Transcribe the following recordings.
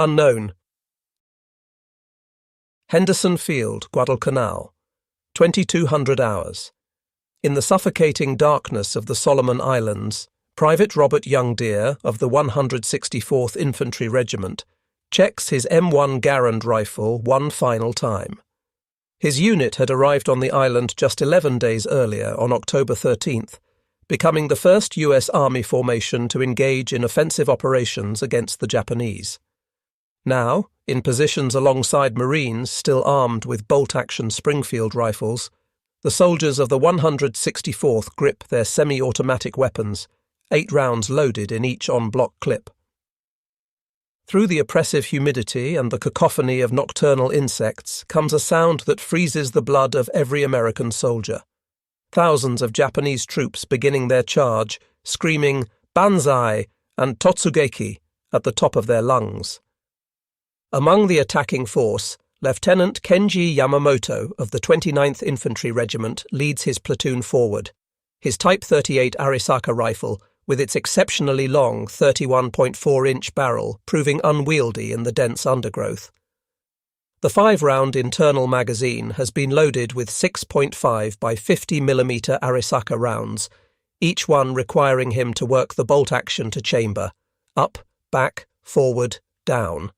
Unknown. Henderson Field, Guadalcanal, 2200 hours. In the suffocating darkness of the Solomon Islands, Private Robert Youngdeer of the 164th Infantry Regiment checks his M1 Garand rifle one final time. His unit had arrived on the island just 11 days earlier, on October 13th, becoming the first US Army formation to engage in offensive operations against the Japanese. Now, in positions alongside Marines still armed with bolt-action Springfield rifles, the soldiers of the 164th grip their semi-automatic weapons, 8 rounds loaded in each en-bloc clip. Through the oppressive humidity and the cacophony of nocturnal insects comes a sound that freezes the blood of every American soldier. Thousands of Japanese troops beginning their charge, screaming "Banzai" and "Totsugeki" at the top of their lungs. Among the attacking force, Lieutenant Kenji Yamamoto of the 29th Infantry Regiment leads his platoon forward, his Type 38 Arisaka rifle, with its exceptionally long 31.4-inch barrel, proving unwieldy in the dense undergrowth. The 5-round internal magazine has been loaded with 6.5 by 50mm Arisaka rounds, each one requiring him to work the bolt action to chamber, up, back, forward, down.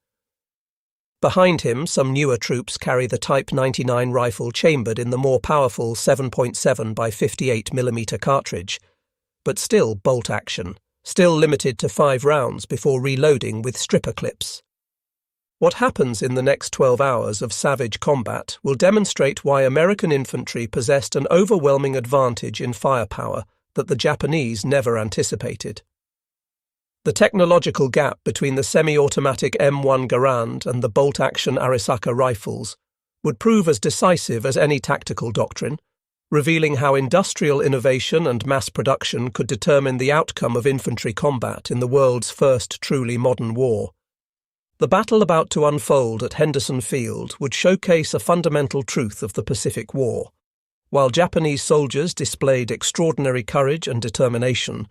Behind him, some newer troops carry the Type 99 rifle chambered in the more powerful 7.7 by 58mm cartridge, but still bolt action, still limited to 5 rounds before reloading with stripper clips. What happens in the next 12 hours of savage combat will demonstrate why American infantry possessed an overwhelming advantage in firepower that the Japanese never anticipated. The technological gap between the semi-automatic M1 Garand and the bolt-action Arisaka rifles would prove as decisive as any tactical doctrine, revealing how industrial innovation and mass production could determine the outcome of infantry combat in the world's first truly modern war. The battle about to unfold at Henderson Field would showcase a fundamental truth of the Pacific War. While Japanese soldiers displayed extraordinary courage and determination,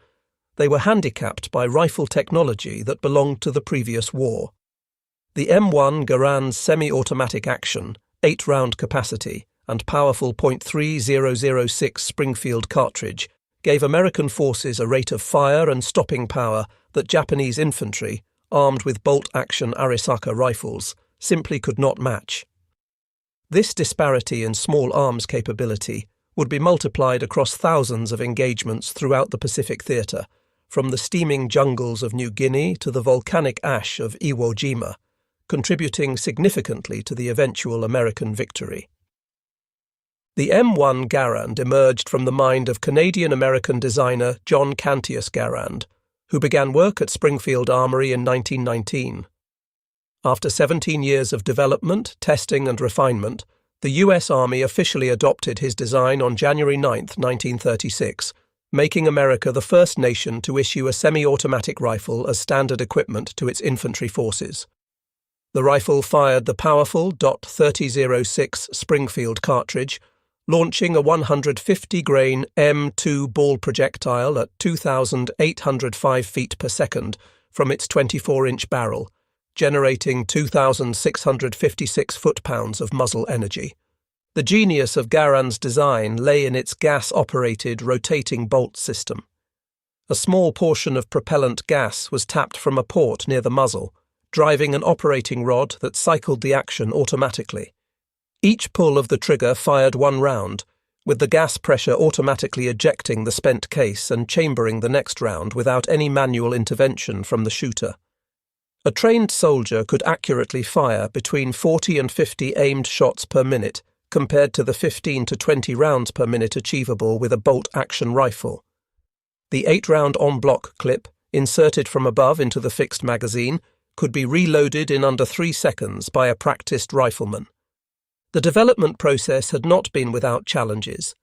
they were handicapped by rifle technology that belonged to the previous war. The M1 Garand's semi-automatic action, 8-round capacity, and powerful .3006 Springfield cartridge gave American forces a rate of fire and stopping power that Japanese infantry, armed with bolt-action Arisaka rifles, simply could not match. This disparity in small arms capability would be multiplied across thousands of engagements throughout the Pacific theatre, from the steaming jungles of New Guinea to the volcanic ash of Iwo Jima, contributing significantly to the eventual American victory. The M1 Garand emerged from the mind of Canadian-American designer John Cantius Garand, who began work at Springfield Armory in 1919. After 17 years of development, testing and refinement, the US Army officially adopted his design on January 9, 1936, making America the first nation to issue a semi-automatic rifle as standard equipment to its infantry forces. The rifle fired the powerful .3006 Springfield cartridge, launching a 150-grain M2 ball projectile at 2,805 feet per second from its 24-inch barrel, generating 2,656 foot-pounds of muzzle energy. The genius of Garand's design lay in its gas-operated rotating bolt system. A small portion of propellant gas was tapped from a port near the muzzle, driving an operating rod that cycled the action automatically. Each pull of the trigger fired 1 round, with the gas pressure automatically ejecting the spent case and chambering the next round without any manual intervention from the shooter. A trained soldier could accurately fire between 40 and 50 aimed shots per minute, compared to the 15 to 20 rounds per minute achievable with a bolt-action rifle. The 8-round en-bloc clip, inserted from above into the fixed magazine, could be reloaded in under 3 seconds by a practiced rifleman. The development process had not been without challenges.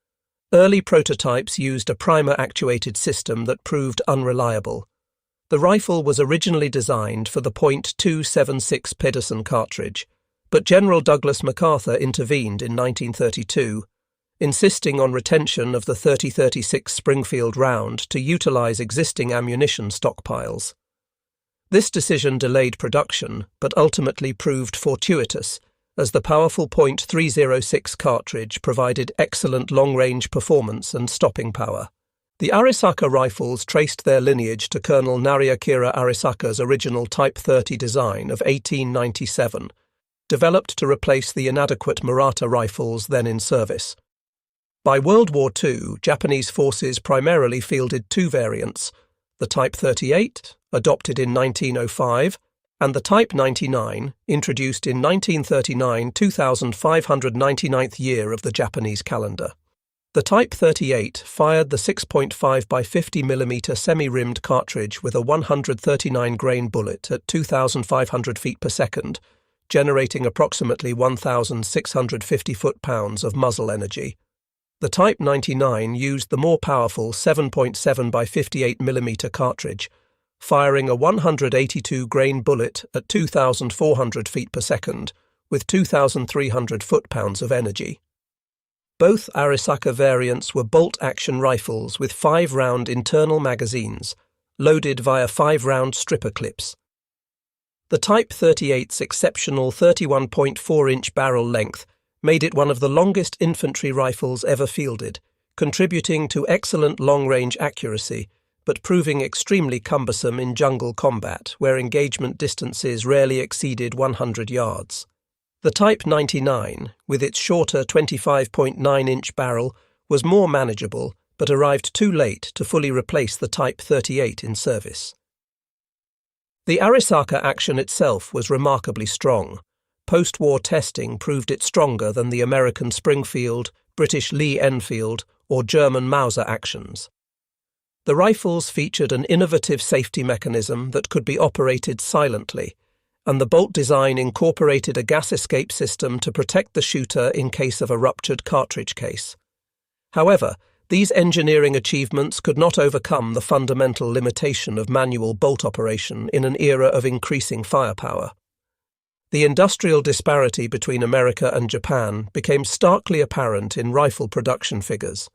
Early prototypes used a primer-actuated system that proved unreliable. The rifle was originally designed for the .276 Pedersen cartridge, but General Douglas MacArthur intervened in 1932, insisting on retention of the .3036 Springfield round to utilize existing ammunition stockpiles. This decision delayed production, but ultimately proved fortuitous, as the powerful .306 cartridge provided excellent long-range performance and stopping power. The Arisaka rifles traced their lineage to Colonel Nariakira Arisaka's original Type 30 design of 1897, developed to replace the inadequate Murata rifles then in service. By World War II, Japanese forces primarily fielded two variants, the Type 38, adopted in 1905, and the Type 99, introduced in 1939, 2599th year of the Japanese calendar. The Type 38 fired the 6.5 by 50 mm semi-rimmed cartridge with a 139-grain bullet at 2,500 feet per second, generating approximately 1,650 foot-pounds of muzzle energy. The Type 99 used the more powerful 7.7 by 58 mm cartridge, firing a 182-grain bullet at 2,400 feet per second, with 2,300 foot-pounds of energy. Both Arisaka variants were bolt-action rifles with 5-round internal magazines, loaded via 5-round stripper clips. The Type 38's exceptional 31.4-inch barrel length made it one of the longest infantry rifles ever fielded, contributing to excellent long-range accuracy, but proving extremely cumbersome in jungle combat, where engagement distances rarely exceeded 100 yards. The Type 99, with its shorter 25.9-inch barrel, was more manageable, but arrived too late to fully replace the Type 38 in service. The Arisaka action itself was remarkably strong. Post-war testing proved it stronger than the American Springfield, British Lee Enfield, or German Mauser actions. The rifles featured an innovative safety mechanism that could be operated silently, and the bolt design incorporated a gas escape system to protect the shooter in case of a ruptured cartridge case. However, these engineering achievements could not overcome the fundamental limitation of manual bolt operation in an era of increasing firepower. The industrial disparity between America and Japan became starkly apparent in rifle production figures.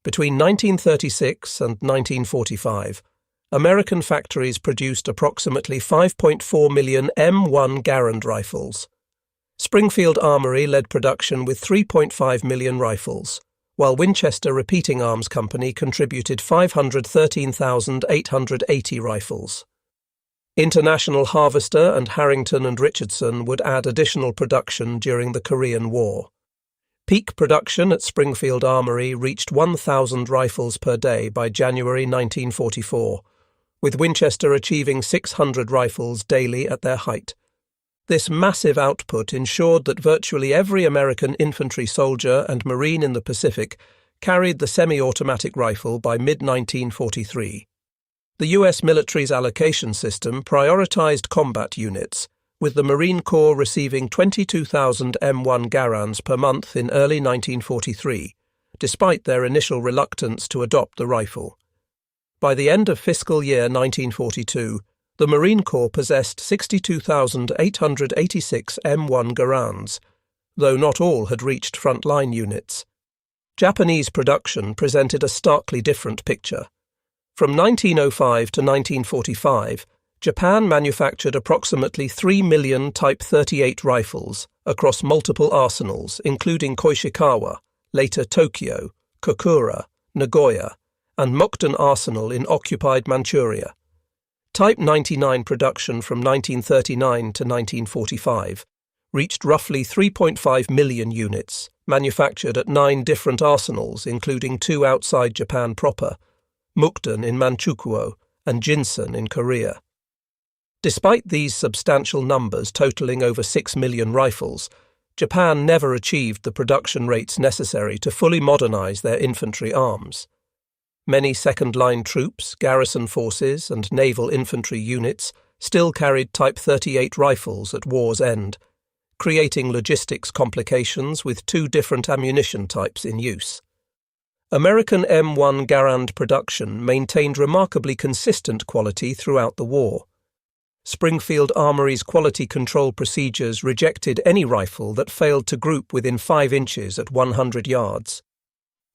Between 1936 and 1945, American factories produced approximately 5.4 million M1 Garand rifles. Springfield Armory led production with 3.5 million rifles, while Winchester Repeating Arms Company contributed 513,880 rifles. International Harvester and Harrington and Richardson would add additional production during the Korean War. Peak production at Springfield Armory reached 1,000 rifles per day by January 1944, with Winchester achieving 600 rifles daily at their height. This massive output ensured that virtually every American infantry soldier and Marine in the Pacific carried the semi-automatic rifle by mid-1943. The U.S. military's allocation system prioritized combat units, with the Marine Corps receiving 22,000 M1 Garands per month in early 1943, despite their initial reluctance to adopt the rifle. By the end of fiscal year 1942, the Marine Corps possessed 62,886 M1 Garands, though not all had reached frontline units. Japanese production presented a starkly different picture. From 1905 to 1945, Japan manufactured approximately 3 million Type 38 rifles across multiple arsenals, including Koishikawa, later Tokyo, Kokura, Nagoya, and Mukden Arsenal in occupied Manchuria. Type 99 production from 1939 to 1945 reached roughly 3.5 million units, manufactured at 9 different arsenals, including 2 outside Japan proper, Mukden in Manchukuo and Jinsen in Korea. Despite these substantial numbers totaling over 6 million rifles, Japan never achieved the production rates necessary to fully modernize their infantry arms. Many second-line troops, garrison forces, and naval infantry units still carried Type 38 rifles at war's end, creating logistics complications with 2 different ammunition types in use. American M1 Garand production maintained remarkably consistent quality throughout the war. Springfield Armory's quality control procedures rejected any rifle that failed to group within 5 inches at 100 yards.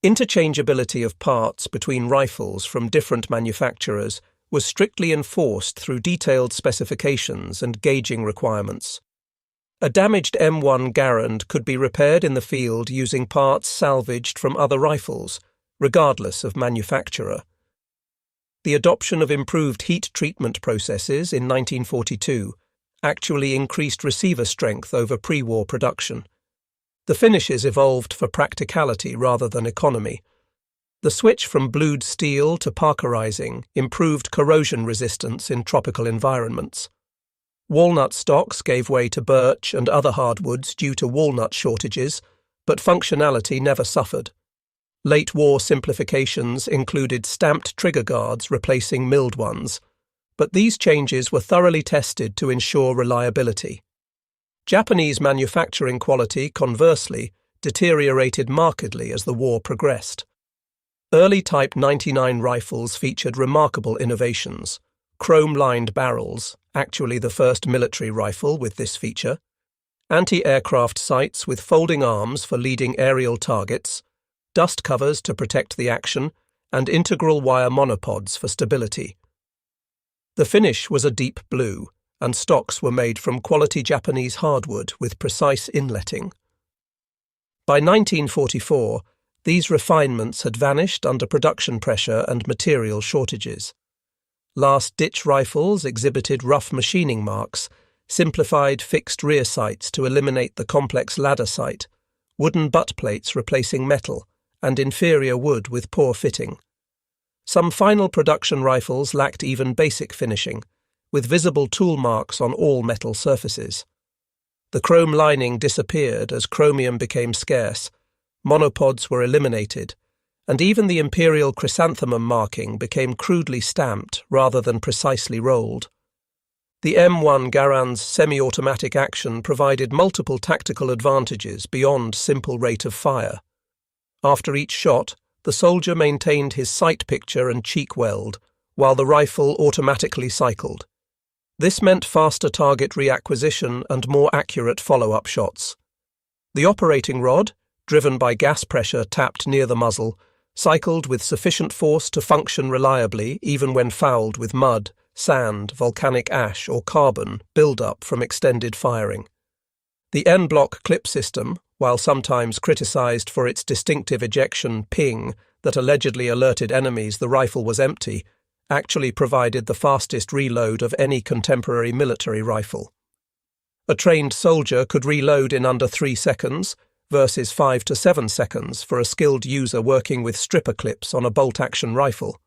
Interchangeability of parts between rifles from different manufacturers was strictly enforced through detailed specifications and gauging requirements. A damaged M1 Garand could be repaired in the field using parts salvaged from other rifles, regardless of manufacturer. The adoption of improved heat treatment processes in 1942 actually increased receiver strength over pre-war production. The finishes evolved for practicality rather than economy. The switch from blued steel to parkerizing improved corrosion resistance in tropical environments. Walnut stocks gave way to birch and other hardwoods due to walnut shortages, but functionality never suffered. Late-war simplifications included stamped trigger guards replacing milled ones, but these changes were thoroughly tested to ensure reliability. Japanese manufacturing quality, conversely, deteriorated markedly as the war progressed. Early Type 99 rifles featured remarkable innovations: chrome-lined barrels, actually the first military rifle with this feature, anti-aircraft sights with folding arms for leading aerial targets, dust covers to protect the action, and integral wire monopods for stability. The finish was a deep blue, and stocks were made from quality Japanese hardwood with precise inletting. By 1944, these refinements had vanished under production pressure and material shortages. Last-ditch rifles exhibited rough machining marks, simplified fixed rear sights to eliminate the complex ladder sight, wooden butt plates replacing metal, and inferior wood with poor fitting. Some final production rifles lacked even basic finishing, with visible tool marks on all metal surfaces. The chrome lining disappeared as chromium became scarce, monopods were eliminated, and even the imperial chrysanthemum marking became crudely stamped rather than precisely rolled. The M1 Garand's semi-automatic action provided multiple tactical advantages beyond simple rate of fire. After each shot, the soldier maintained his sight picture and cheek weld, while the rifle automatically cycled. This meant faster target reacquisition and more accurate follow-up shots. The operating rod, driven by gas pressure tapped near the muzzle, cycled with sufficient force to function reliably even when fouled with mud, sand, volcanic ash, or carbon build-up from extended firing. The N-block clip system, while sometimes criticized for its distinctive ejection ping that allegedly alerted enemies the rifle was empty, actually provided the fastest reload of any contemporary military rifle. A trained soldier could reload in under 3 seconds, versus 5 to 7 seconds for a skilled user working with stripper clips on a bolt-action rifle.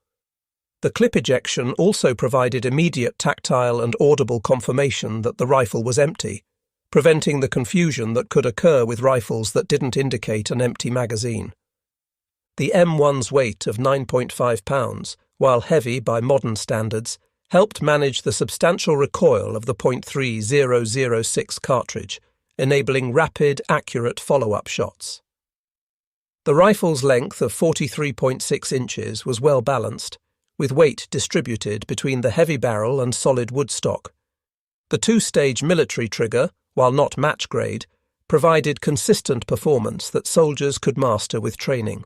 The clip ejection also provided immediate tactile and audible confirmation that the rifle was empty, preventing the confusion that could occur with rifles that didn't indicate an empty magazine. The M1's weight of 9.5 pounds, while heavy by modern standards, helped manage the substantial recoil of the .3006 cartridge, enabling rapid, accurate follow-up shots. The rifle's length of 43.6 inches was well balanced, with weight distributed between the heavy barrel and solid wood stock. The two-stage military trigger, while not match-grade, provided consistent performance that soldiers could master with training.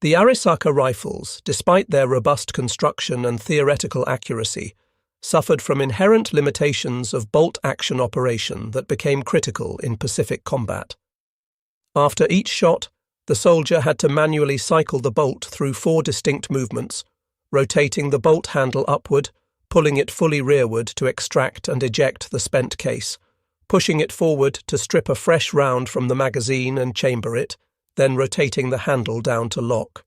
The Arisaka rifles, despite their robust construction and theoretical accuracy, suffered from inherent limitations of bolt-action operation that became critical in Pacific combat. After each shot, the soldier had to manually cycle the bolt through 4 distinct movements, rotating the bolt handle upward, pulling it fully rearward to extract and eject the spent case, pushing it forward to strip a fresh round from the magazine and chamber it, then rotating the handle down to lock.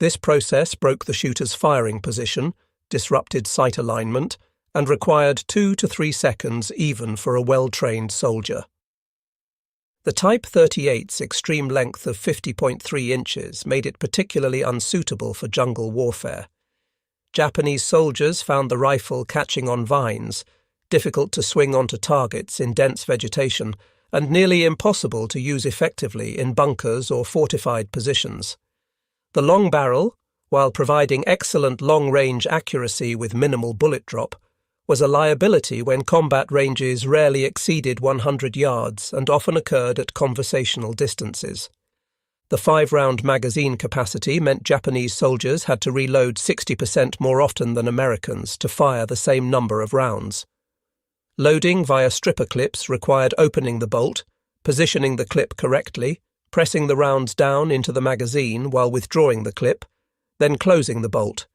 This process broke the shooter's firing position, disrupted sight alignment, and required 2 to 3 seconds even for a well-trained soldier. The Type 38's extreme length of 50.3 inches made it particularly unsuitable for jungle warfare. Japanese soldiers found the rifle catching on vines, difficult to swing onto targets in dense vegetation, and nearly impossible to use effectively in bunkers or fortified positions. The long barrel, while providing excellent long-range accuracy with minimal bullet drop, was a liability when combat ranges rarely exceeded 100 yards and often occurred at conversational distances. The 5-round magazine capacity meant Japanese soldiers had to reload 60% more often than Americans to fire the same number of rounds. Loading via stripper clips required opening the bolt, positioning the clip correctly, pressing the rounds down into the magazine while withdrawing the clip, then closing the bolt,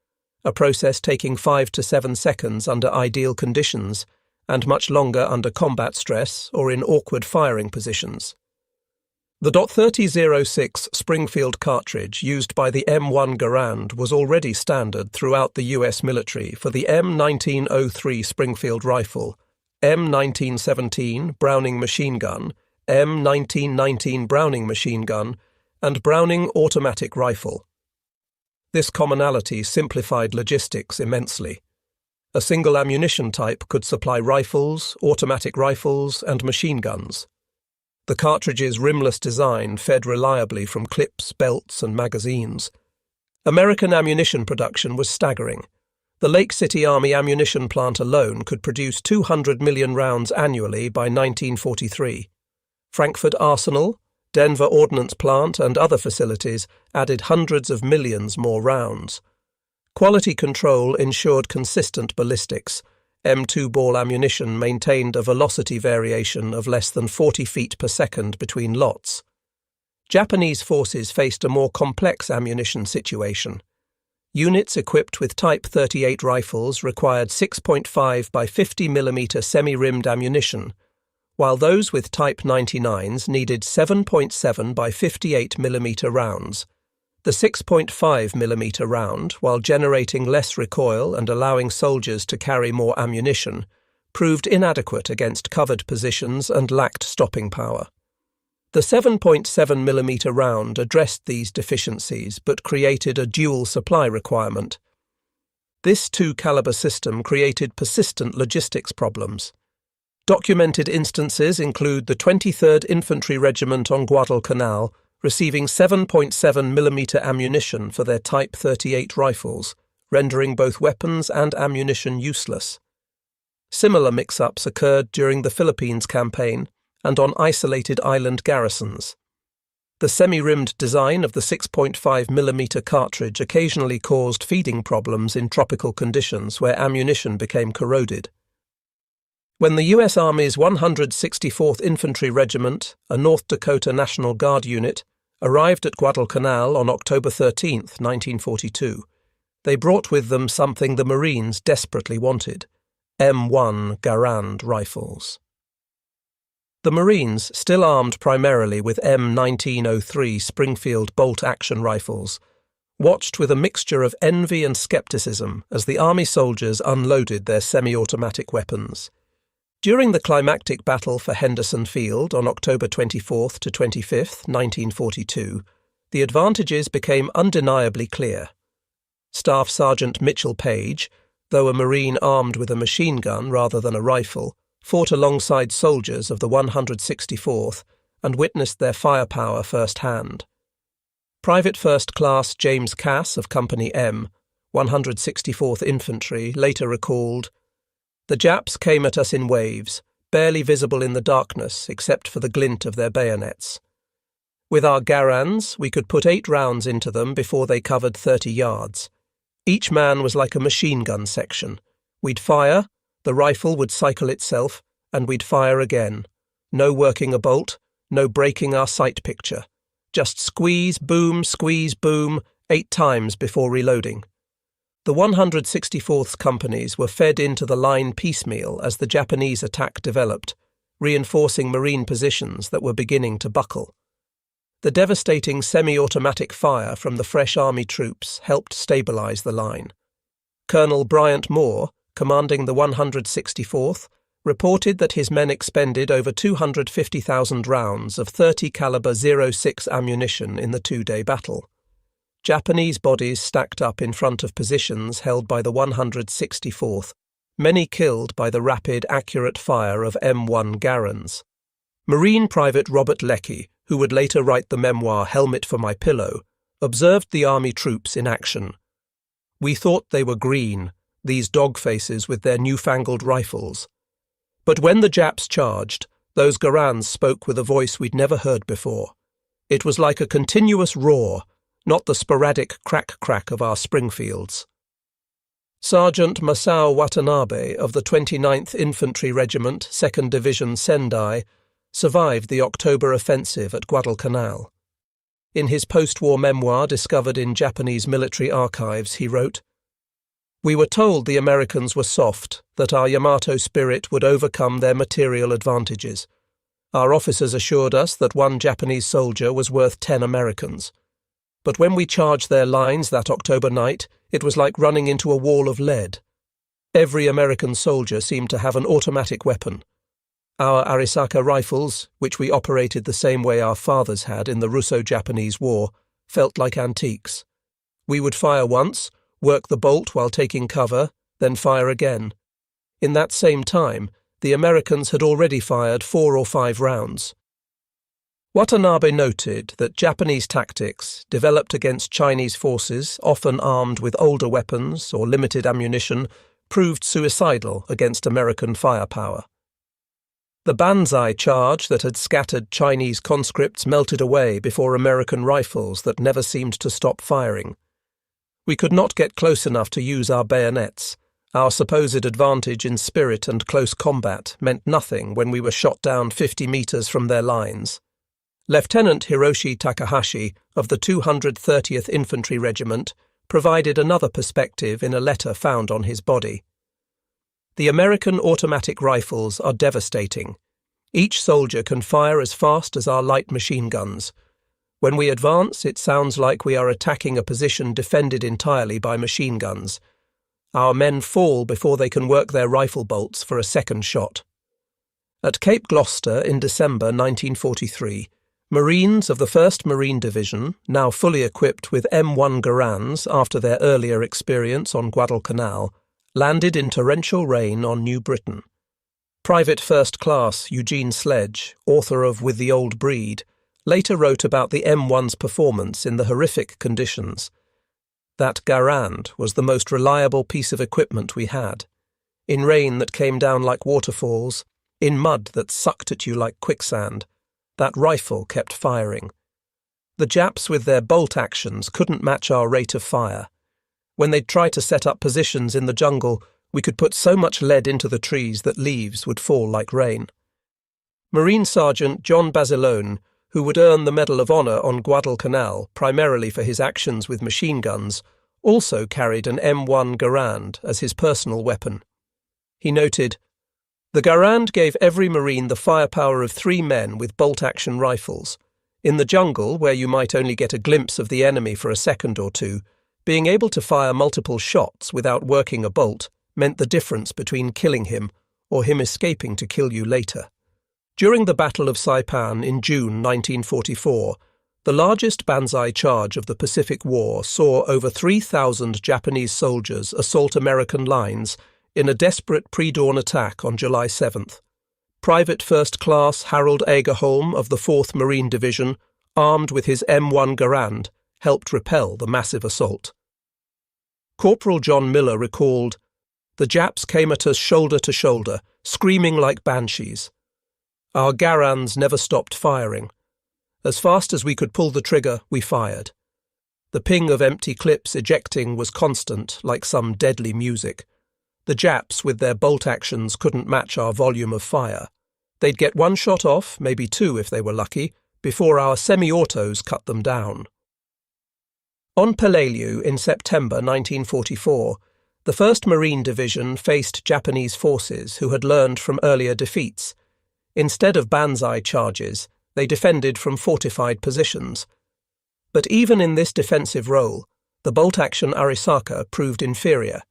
a process taking 5 to 7 seconds under ideal conditions and much longer under combat stress or in awkward firing positions. The .30-06 Springfield cartridge used by the M1 Garand was already standard throughout the US military for the M1903 Springfield rifle, M1917 Browning machine gun, M1919 Browning machine gun, and Browning automatic rifle. This commonality simplified logistics immensely. A single ammunition type could supply rifles, automatic rifles, and machine guns. The cartridge's rimless design fed reliably from clips, belts, and magazines. American ammunition production was staggering. The Lake City Army ammunition plant alone could produce 200 million rounds annually by 1943. Frankfurt Arsenal, Denver Ordnance Plant, and other facilities added hundreds of millions more rounds. Quality control ensured consistent ballistics. M2 ball ammunition maintained a velocity variation of less than 40 feet per second between lots. Japanese forces faced a more complex ammunition situation. Units equipped with Type 38 rifles required 6.5 by 50 mm semi-rimmed ammunition, while those with Type 99s needed 7.7 by 58 mm rounds. The 6.5 mm round, while generating less recoil and allowing soldiers to carry more ammunition, proved inadequate against covered positions and lacked stopping power. The 7.7 mm round addressed these deficiencies but created a dual supply requirement. This 2-caliber system created persistent logistics problems. Documented instances include the 23rd Infantry Regiment on Guadalcanal receiving 7.7 mm ammunition for their Type 38 rifles, rendering both weapons and ammunition useless. Similar mix-ups occurred during the Philippines campaign and on isolated island garrisons. The semi-rimmed design of the 6.5 mm cartridge occasionally caused feeding problems in tropical conditions where ammunition became corroded. When the U.S. Army's 164th Infantry Regiment, a North Dakota National Guard unit, arrived at Guadalcanal on October 13, 1942, they brought with them something the Marines desperately wanted: M1 Garand rifles. The Marines, still armed primarily with M1903 Springfield bolt-action rifles, watched with a mixture of envy and skepticism as the Army soldiers unloaded their semi-automatic weapons. During the climactic battle for Henderson Field on October 24 to 25, 1942, the advantages became undeniably clear. Staff Sergeant Mitchell Page, though a Marine armed with a machine gun rather than a rifle, fought alongside soldiers of the 164th and witnessed their firepower firsthand. Private First Class James Cass of Company M, 164th Infantry, later recalled, "The Japs came at us in waves, barely visible in the darkness except for the glint of their bayonets. With our Garands, we could put 8 rounds into them before they covered 30 yards. Each man was like a machine gun section. We'd fire, the rifle would cycle itself, and we'd fire again. No working a bolt, no breaking our sight picture. Just squeeze, boom, 8 times before reloading." The 164th companies were fed into the line piecemeal as the Japanese attack developed, reinforcing Marine positions that were beginning to buckle. The devastating semi-automatic fire from the fresh Army troops helped stabilize the line. Colonel Bryant Moore, commanding the 164th, reported that his men expended over 250,000 rounds of 30-caliber .06 ammunition in the 2-day battle. Japanese bodies stacked up in front of positions held by the 164th, many killed by the rapid, accurate fire of M1 Garands. Marine Private Robert Leckie, who would later write the memoir Helmet for My Pillow, observed the Army troops in action. "We thought they were green, these dog faces with their newfangled rifles. But when the Japs charged, those Garands spoke with a voice we'd never heard before. It was like a continuous roar, not the sporadic crack-crack of our Springfields. Sergeant Masao Watanabe of the 29th Infantry Regiment, 2nd Division Sendai, survived the October offensive at Guadalcanal. In his post-war memoir discovered in Japanese military archives, he wrote, "We were told the Americans were soft, that our Yamato spirit would overcome their material advantages. Our officers assured us that one Japanese soldier was worth 10 Americans. But when we charged their lines that October night, it was like running into a wall of lead. Every American soldier seemed to have an automatic weapon. Our Arisaka rifles, which we operated the same way our fathers had in the Russo-Japanese War, felt like antiques. We would fire once, work the bolt while taking cover, then fire again. In that same time, the Americans had already fired 4 or 5 rounds." Watanabe noted that Japanese tactics, developed against Chinese forces, often armed with older weapons or limited ammunition, proved suicidal against American firepower. The banzai charge that had scattered Chinese conscripts melted away before American rifles that never seemed to stop firing. We could not get close enough to use our bayonets. Our supposed advantage in spirit and close combat meant nothing when we were shot down 50 meters from their lines. Lieutenant Hiroshi Takahashi of the 230th Infantry Regiment provided another perspective in a letter found on his body. "The American automatic rifles are devastating. Each soldier can fire as fast as our light machine guns. When we advance, it sounds like we are attacking a position defended entirely by machine guns. Our men fall before they can work their rifle bolts for a second shot." At Cape Gloucester in December 1943, Marines of the 1st Marine Division, now fully equipped with M1 Garands after their earlier experience on Guadalcanal, landed in torrential rain on New Britain. Private First Class Eugene Sledge, author of With the Old Breed, later wrote about the M1's performance in the horrific conditions. That Garand was the most reliable piece of equipment we had. In rain that came down like waterfalls, in mud that sucked at you like quicksand, that rifle kept firing. The Japs with their bolt actions couldn't match our rate of fire. When they'd try to set up positions in the jungle, we could put so much lead into the trees that leaves would fall like rain. Marine Sergeant John Basilone, who would earn the Medal of Honor on Guadalcanal primarily for his actions with machine guns, also carried an M1 Garand as his personal weapon. He noted, "The Garand gave every Marine the firepower of 3 men with bolt-action rifles. In the jungle, where you might only get a glimpse of the enemy for a second or two, being able to fire multiple shots without working a bolt meant the difference between killing him or him escaping to kill you later." During the Battle of Saipan in June 1944, the largest banzai charge of the Pacific War saw over 3,000 Japanese soldiers assault American lines in a desperate pre-dawn attack on July 7th. Private First Class Harold Agerholm of the 4th Marine Division, armed with his M1 Garand, helped repel the massive assault. Corporal John Miller recalled, "The Japs came at us shoulder to shoulder, screaming like banshees. Our Garands never stopped firing. As fast as we could pull the trigger, we fired. The ping of empty clips ejecting was constant, like some deadly music. The Japs, with their bolt actions, couldn't match our volume of fire. They'd get 1 shot off, maybe 2 if they were lucky, before our semi-autos cut them down." On Peleliu in September 1944, the 1st Marine Division faced Japanese forces who had learned from earlier defeats. Instead of banzai charges, they defended from fortified positions. But even in this defensive role, the bolt-action Arisaka proved inferior.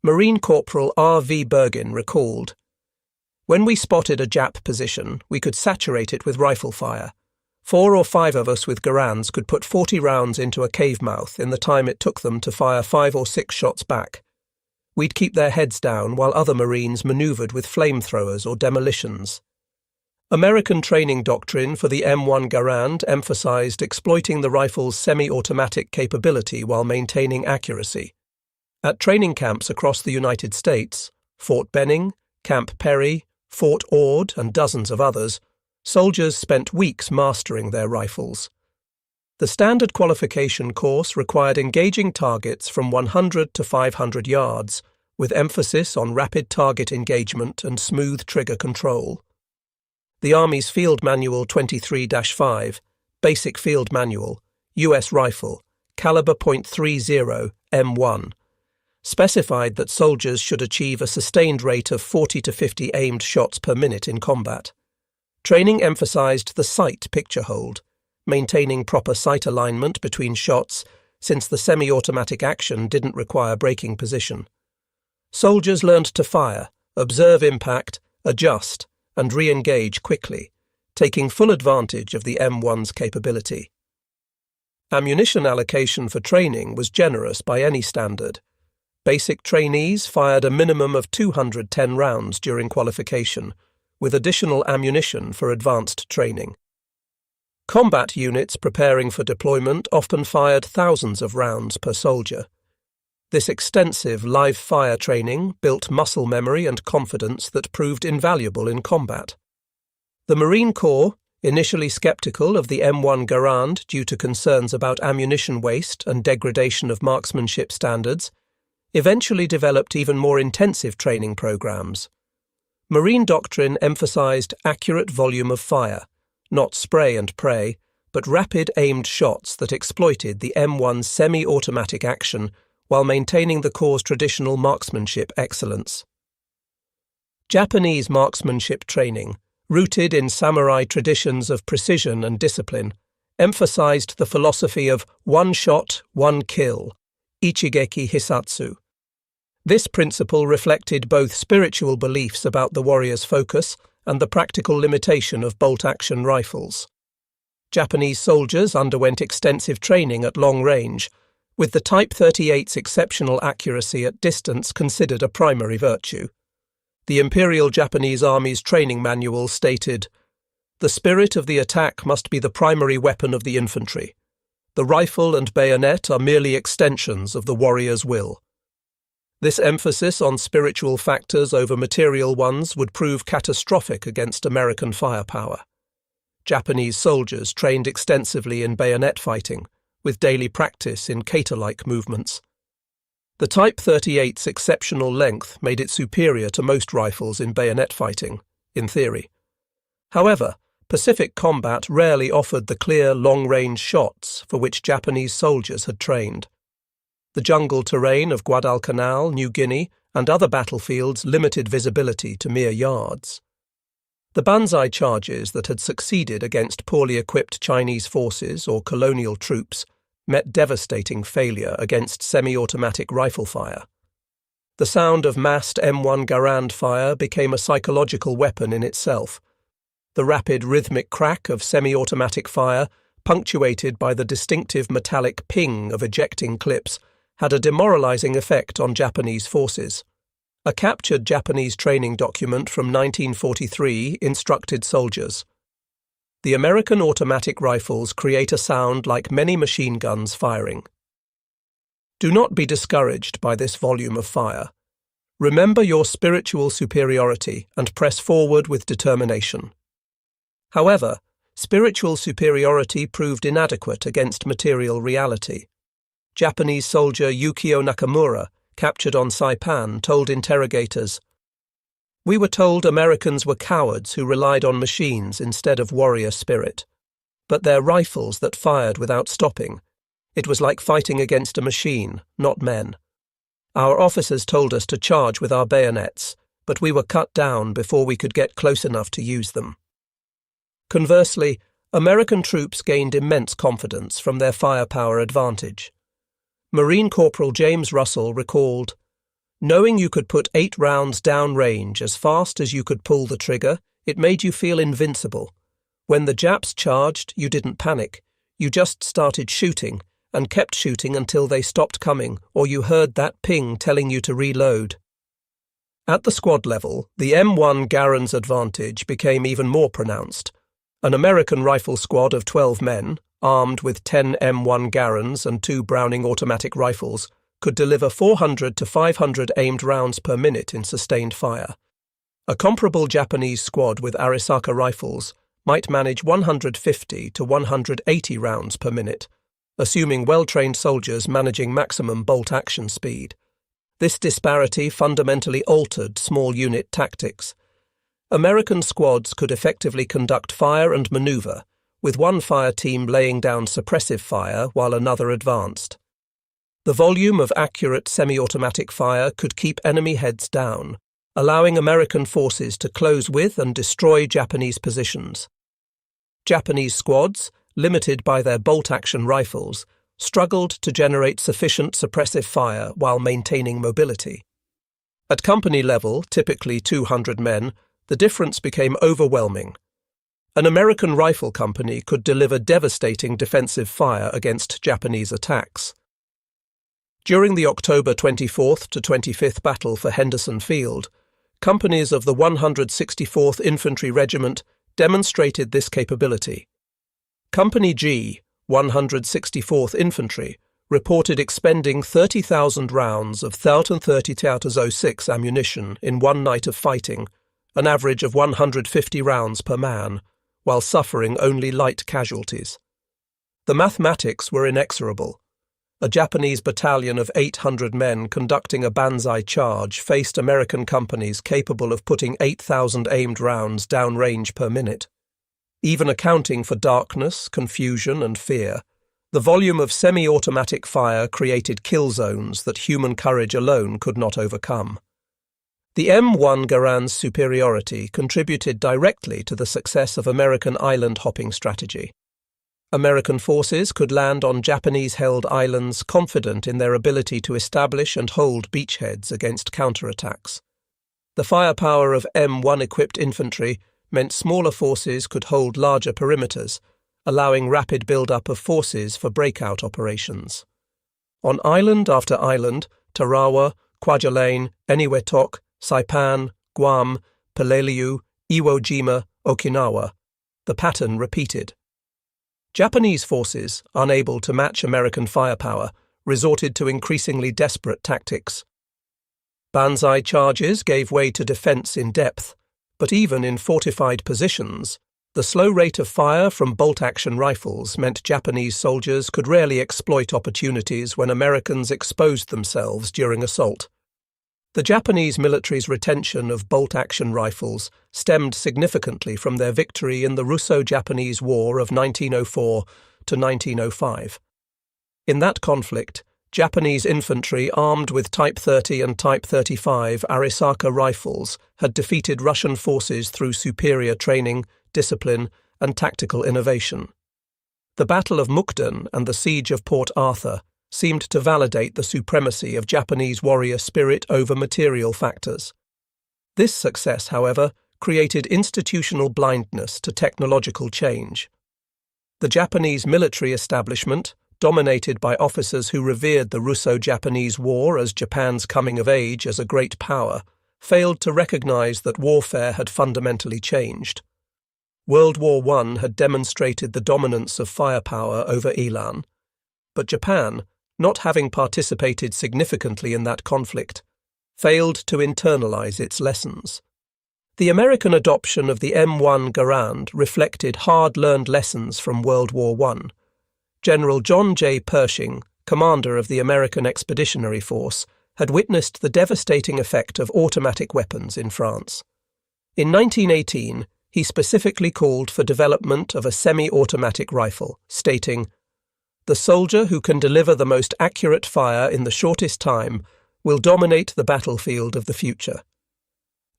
Marine Corporal R.V. Bergin recalled, "When we spotted a Jap position, we could saturate it with rifle fire. 4 or 5 of us with Garands could put 40 rounds into a cave mouth in the time it took them to fire 5 or 6 shots back. We'd keep their heads down while other Marines manoeuvred with flamethrowers or demolitions." American training doctrine for the M1 Garand emphasized exploiting the rifle's semi-automatic capability while maintaining accuracy. At training camps across the United States, Fort Benning, Camp Perry, Fort Ord, and dozens of others, Soldiers spent weeks mastering their rifles. The standard qualification course required engaging targets from 100 to 500 yards, with emphasis on rapid target engagement and smooth trigger control. The Army's Field Manual 23-5, Basic Field Manual, U.S. Rifle, caliber .30 M1, specified that soldiers should achieve a sustained rate of 40 to 50 aimed shots per minute in combat. Training emphasized the sight picture hold, maintaining proper sight alignment between shots since the semi-automatic action didn't require braking position. Soldiers learned to fire, observe impact, adjust, and re-engage quickly, taking full advantage of the M1's capability. Ammunition allocation for training was generous by any standard. Basic trainees fired a minimum of 210 rounds during qualification, with additional ammunition for advanced training. Combat units preparing for deployment often fired thousands of rounds per soldier. This extensive live-fire training built muscle memory and confidence that proved invaluable in combat. The Marine Corps, initially skeptical of the M1 Garand due to concerns about ammunition waste and degradation of marksmanship standards, eventually developed even more intensive training programs. Marine doctrine emphasized accurate volume of fire, not spray and pray, but rapid aimed shots that exploited the M1's semi-automatic action while maintaining the Corps' traditional marksmanship excellence. Japanese marksmanship training, rooted in samurai traditions of precision and discipline, emphasized the philosophy of one shot, one kill, Ichigeki Hisatsu. This principle reflected both spiritual beliefs about the warrior's focus and the practical limitation of bolt-action rifles. Japanese soldiers underwent extensive training at long range, with the Type 38's exceptional accuracy at distance considered a primary virtue. The Imperial Japanese Army's training manual stated, "The spirit of the attack must be the primary weapon of the infantry. The rifle and bayonet are merely extensions of the warrior's will." This emphasis on spiritual factors over material ones would prove catastrophic against American firepower. Japanese soldiers trained extensively in bayonet fighting, with daily practice in kata-like movements. The Type 38's exceptional length made it superior to most rifles in bayonet fighting, in theory. However, Pacific combat rarely offered the clear long-range shots for which Japanese soldiers had trained. The jungle terrain of Guadalcanal, New Guinea, and other battlefields limited visibility to mere yards. The banzai charges that had succeeded against poorly equipped Chinese forces or colonial troops met devastating failure against semi-automatic rifle fire. The sound of massed M1 Garand fire became a psychological weapon in itself. The rapid rhythmic crack of semi-automatic fire, punctuated by the distinctive metallic ping of ejecting clips, had a demoralizing effect on Japanese forces. A captured Japanese training document from 1943 instructed soldiers, "The American automatic rifles create a sound like many machine guns firing. Do not be discouraged by this volume of fire. Remember your spiritual superiority and press forward with determination." However, spiritual superiority proved inadequate against material reality. Japanese soldier Yukio Nakamura, captured on Saipan, told interrogators, "We were told Americans were cowards who relied on machines instead of warrior spirit. But their rifles that fired without stopping. It was like fighting against a machine, not men. Our officers told us to charge with our bayonets, but we were cut down before we could get close enough to use them." Conversely, American troops gained immense confidence from their firepower advantage. Marine Corporal James Russell recalled, "Knowing you could put 8 rounds downrange as fast as you could pull the trigger, it made you feel invincible. When the Japs charged, you didn't panic. You just started shooting, and kept shooting until they stopped coming, or you heard that ping telling you to reload." At the squad level, the M1 Garand's advantage became even more pronounced. An American rifle squad of 12 men, armed with 10 M1 Garands and 2 Browning automatic rifles, could deliver 400 to 500 aimed rounds per minute in sustained fire. A comparable Japanese squad with Arisaka rifles, might manage 150 to 180 rounds per minute, assuming well-trained soldiers managing maximum bolt action speed. This disparity fundamentally altered small unit tactics. American squads could effectively conduct fire and maneuver, with one fire team laying down suppressive fire while another advanced. The volume of accurate semi-automatic fire could keep enemy heads down, allowing American forces to close with and destroy Japanese positions. Japanese squads, limited by their bolt-action rifles, struggled to generate sufficient suppressive fire while maintaining mobility. At company level, typically 200 men, the difference became overwhelming. An American rifle company could deliver devastating defensive fire against Japanese attacks. During the October 24th to 25th Battle for Henderson Field, companies of the 164th Infantry Regiment demonstrated this capability. Company G, 164th Infantry, reported expending 30,000 rounds of 30-06 ammunition in one night of fighting, an average of 150 rounds per man, while suffering only light casualties. The mathematics were inexorable. A Japanese battalion of 800 men conducting a banzai charge faced American companies capable of putting 8,000 aimed rounds downrange per minute. Even accounting for darkness, confusion, and fear, the volume of semi-automatic fire created kill zones that human courage alone could not overcome. The M1 Garand's superiority contributed directly to the success of American island hopping strategy. American forces could land on Japanese-held islands confident in their ability to establish and hold beachheads against counterattacks. The firepower of M1-equipped infantry meant smaller forces could hold larger perimeters, allowing rapid build-up of forces for breakout operations. On island after island, Tarawa, Kwajalein, Eniwetok, Saipan, Guam, Peleliu, Iwo Jima, Okinawa, the pattern repeated. Japanese forces, unable to match American firepower, resorted to increasingly desperate tactics. Banzai charges gave way to defense in depth, but even in fortified positions, the slow rate of fire from bolt-action rifles meant Japanese soldiers could rarely exploit opportunities when Americans exposed themselves during assault. The Japanese military's retention of bolt-action rifles stemmed significantly from their victory in the Russo-Japanese War of 1904 to 1905. In that conflict, Japanese infantry armed with Type 30 and Type 35 Arisaka rifles had defeated Russian forces through superior training, discipline, and tactical innovation. The Battle of Mukden and the Siege of Port Arthur seemed to validate the supremacy of Japanese warrior spirit over material factors. This success, however, created institutional blindness to technological change. The Japanese military establishment, dominated by officers who revered the Russo-Japanese War as Japan's coming of age as a great power, failed to recognize that warfare had fundamentally changed. World War I had demonstrated the dominance of firepower over elan, but Japan, not having participated significantly in that conflict, failed to internalize its lessons. The American adoption of the M1 Garand reflected hard-learned lessons from World War I. General John J. Pershing, commander of the American Expeditionary Force, had witnessed the devastating effect of automatic weapons in France. In 1918, he specifically called for development of a semi-automatic rifle, stating, "The soldier who can deliver the most accurate fire in the shortest time will dominate the battlefield of the future."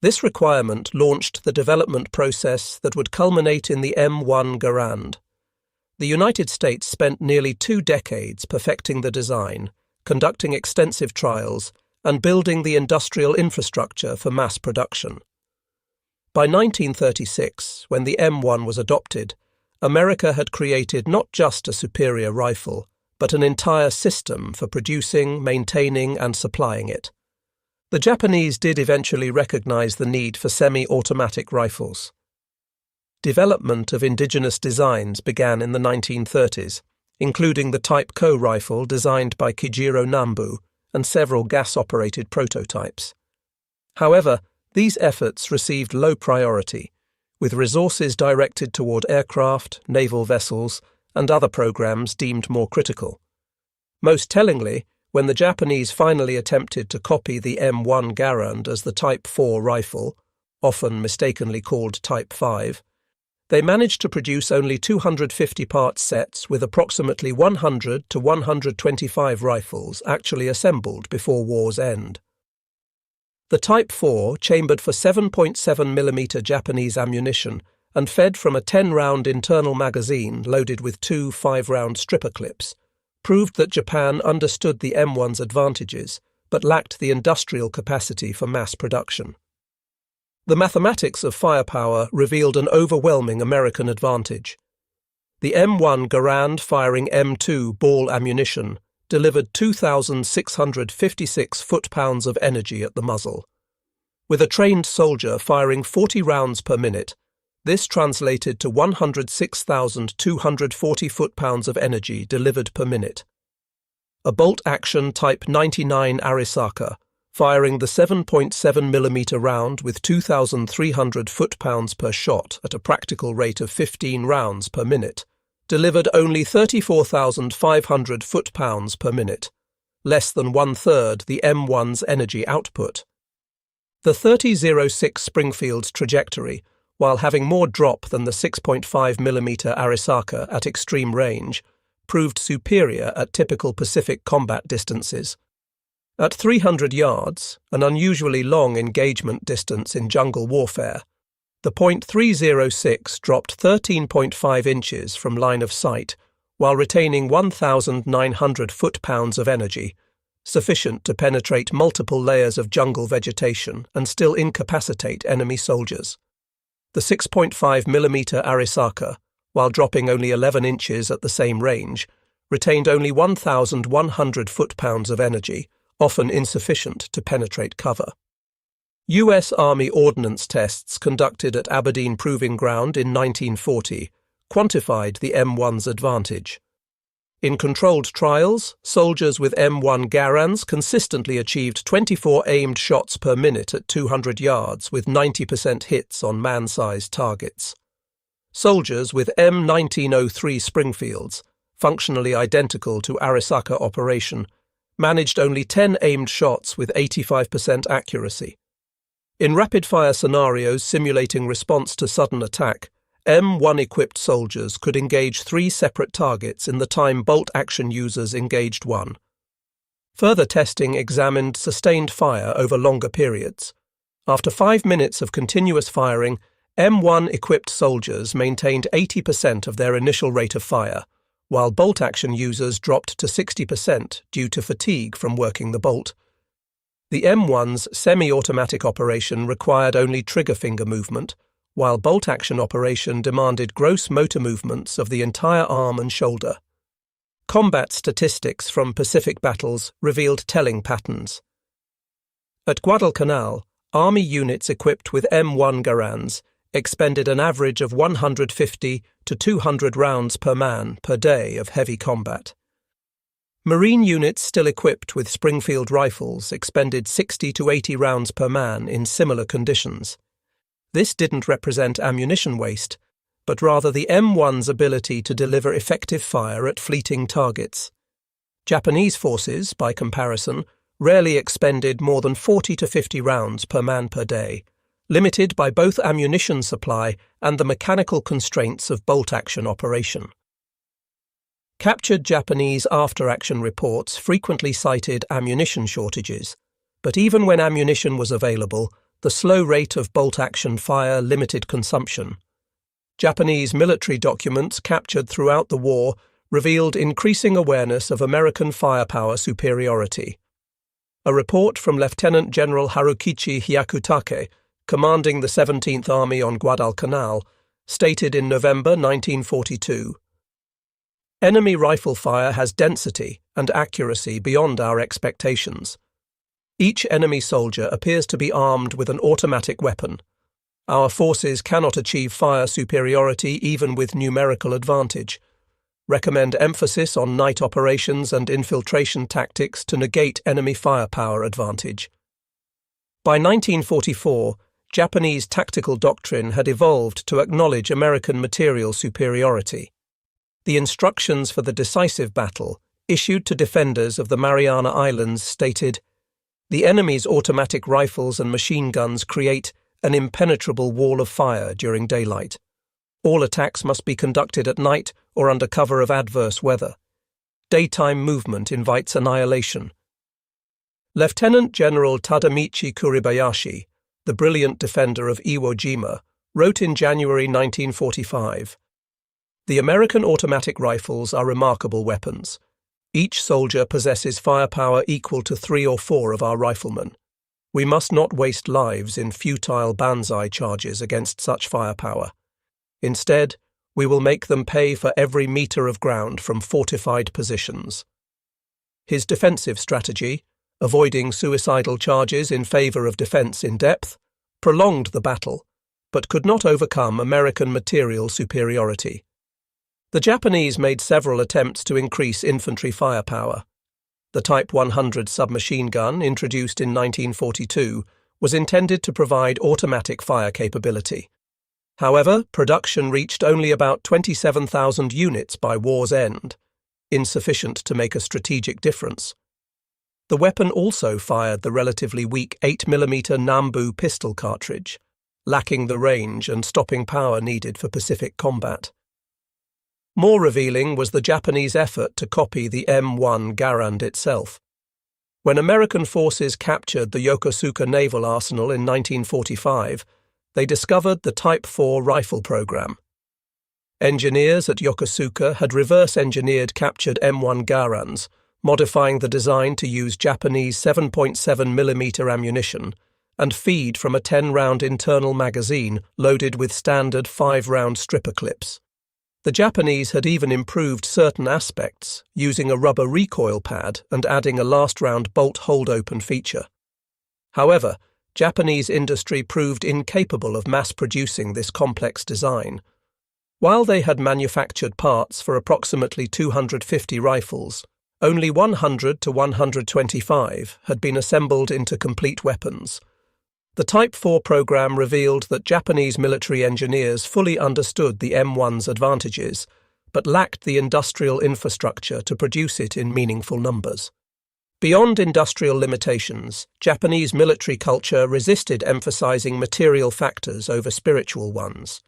This requirement launched the development process that would culminate in the M1 Garand. The United States spent nearly 2 decades perfecting the design, conducting extensive trials, and building the industrial infrastructure for mass production. By 1936, when the M1 was adopted, America had created not just a superior rifle, but an entire system for producing, maintaining, and supplying it. The Japanese did eventually recognize the need for semi-automatic rifles. Development of indigenous designs began in the 1930s, including the Type Co rifle designed by Kijiro Nambu and several gas-operated prototypes. However, these efforts received low priority, with resources directed toward aircraft, naval vessels, and other programs deemed more critical. Most tellingly, when the Japanese finally attempted to copy the M1 Garand as the Type 4 rifle, often mistakenly called Type 5, they managed to produce only 250-part sets with approximately 100 to 125 rifles actually assembled before war's end. The Type 4 chambered for 7.7mm Japanese ammunition and fed from a 10-round internal magazine loaded with two 5-round stripper clips, proved that Japan understood the M1's advantages but lacked the industrial capacity for mass production. The mathematics of firepower revealed an overwhelming American advantage. The M1 Garand firing M2 ball ammunition delivered 2,656 foot-pounds of energy at the muzzle. With a trained soldier firing 40 rounds per minute, this translated to 106,240 foot-pounds of energy delivered per minute. A bolt-action Type 99 Arisaka, firing the 7.7mm round with 2,300 foot-pounds per shot at a practical rate of 15 rounds per minute, delivered only 34,500 foot-pounds per minute, less than one-third the M1's energy output. The 30.06 Springfield's trajectory, while having more drop than the 6.5mm Arisaka at extreme range, proved superior at typical Pacific combat distances. At 300 yards, an unusually long engagement distance in jungle warfare, the .306 dropped 13.5 inches from line of sight while retaining 1,900 foot-pounds of energy, sufficient to penetrate multiple layers of jungle vegetation and still incapacitate enemy soldiers. The 6.5mm Arisaka, while dropping only 11 inches at the same range, retained only 1,100 foot-pounds of energy, often insufficient to penetrate cover. U.S. Army ordnance tests conducted at Aberdeen Proving Ground in 1940 quantified the M1's advantage. In controlled trials, soldiers with M1 Garands consistently achieved 24 aimed shots per minute at 200 yards with 90% hits on man-sized targets. Soldiers with M1903 Springfields, functionally identical to Arisaka operation, managed only 10 aimed shots with 85% accuracy. In rapid-fire scenarios simulating response to sudden attack, M1-equipped soldiers could engage 3 separate targets in the time bolt-action users engaged one. Further testing examined sustained fire over longer periods. After 5 minutes of continuous firing, M1-equipped soldiers maintained 80% of their initial rate of fire, while bolt-action users dropped to 60% due to fatigue from working the bolt. The M1's semi-automatic operation required only trigger finger movement, while bolt-action operation demanded gross motor movements of the entire arm and shoulder. Combat statistics from Pacific battles revealed telling patterns. At Guadalcanal, Army units equipped with M1 Garands expended an average of 150 to 200 rounds per man per day of heavy combat. Marine units still equipped with Springfield rifles expended 60 to 80 rounds per man in similar conditions. This didn't represent ammunition waste, but rather the M1's ability to deliver effective fire at fleeting targets. Japanese forces, by comparison, rarely expended more than 40 to 50 rounds per man per day, limited by both ammunition supply and the mechanical constraints of bolt-action operation. Captured Japanese after-action reports frequently cited ammunition shortages, but even when ammunition was available, the slow rate of bolt-action fire limited consumption. Japanese military documents captured throughout the war revealed increasing awareness of American firepower superiority. A report from Lieutenant General Harukichi Hyakutake, commanding the 17th Army on Guadalcanal, stated in November 1942, "Enemy rifle fire has density and accuracy beyond our expectations. Each enemy soldier appears to be armed with an automatic weapon. Our forces cannot achieve fire superiority even with numerical advantage. Recommend emphasis on night operations and infiltration tactics to negate enemy firepower advantage." By 1944, Japanese tactical doctrine had evolved to acknowledge American material superiority. The instructions for the decisive battle, issued to defenders of the Mariana Islands, stated, "The enemy's automatic rifles and machine guns create an impenetrable wall of fire during daylight. All attacks must be conducted at night or under cover of adverse weather. Daytime movement invites annihilation." Lieutenant General Tadamichi Kuribayashi, the brilliant defender of Iwo Jima, wrote in January 1945, "The American automatic rifles are remarkable weapons. Each soldier possesses firepower equal to 3 or 4 of our riflemen. We must not waste lives in futile banzai charges against such firepower. Instead, we will make them pay for every metre of ground from fortified positions." His defensive strategy, avoiding suicidal charges in favour of defence in depth, prolonged the battle, but could not overcome American material superiority. The Japanese made several attempts to increase infantry firepower. The Type 100 submachine gun, introduced in 1942, was intended to provide automatic fire capability. However, production reached only about 27,000 units by war's end, insufficient to make a strategic difference. The weapon also fired the relatively weak 8mm Nambu pistol cartridge, lacking the range and stopping power needed for Pacific combat. More revealing was the Japanese effort to copy the M1 Garand itself. When American forces captured the Yokosuka Naval Arsenal in 1945, they discovered the Type 4 rifle program. Engineers at Yokosuka had reverse-engineered captured M1 Garands, modifying the design to use Japanese 7.7mm ammunition and feed from a 10-round internal magazine loaded with standard 5-round stripper clips. The Japanese had even improved certain aspects, using a rubber recoil pad and adding a last-round bolt hold-open feature. However, Japanese industry proved incapable of mass-producing this complex design. While they had manufactured parts for approximately 250 rifles, only 100 to 125 had been assembled into complete weapons. The Type 4 program revealed that Japanese military engineers fully understood the M1's advantages, but lacked the industrial infrastructure to produce it in meaningful numbers. Beyond industrial limitations, Japanese military culture resisted emphasizing material factors over spiritual ones.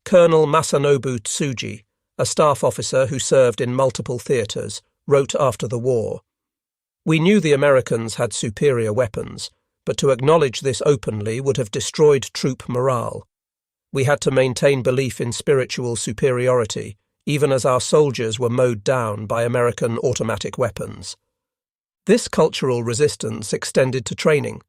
Colonel Masanobu Tsuji, a staff officer who served in multiple theaters, wrote after the war, "We knew the Americans had superior weapons, but to acknowledge this openly would have destroyed troop morale. We had to maintain belief in spiritual superiority, even as our soldiers were mowed down by American automatic weapons." This cultural resistance extended to training.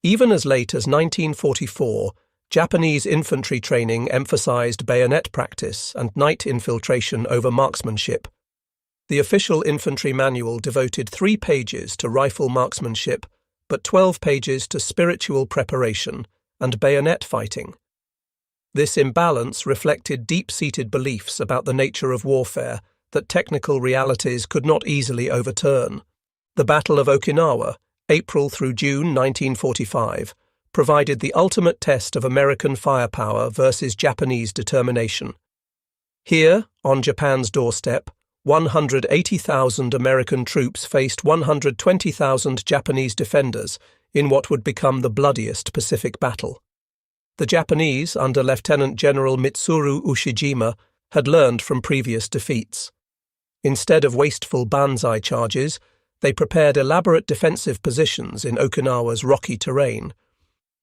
Even as late as 1944, Japanese infantry training emphasized bayonet practice and night infiltration over marksmanship. The official infantry manual devoted 3 pages to rifle marksmanship, but 12 pages to spiritual preparation and bayonet fighting. This imbalance reflected deep-seated beliefs about the nature of warfare that technical realities could not easily overturn. The Battle of Okinawa, April through June 1945, provided the ultimate test of American firepower versus Japanese determination. Here, on Japan's doorstep, 180,000 American troops faced 120,000 Japanese defenders in what would become the bloodiest Pacific battle. The Japanese, under Lieutenant General Mitsuru Ushijima, had learned from previous defeats. Instead of wasteful banzai charges, they prepared elaborate defensive positions in Okinawa's rocky terrain.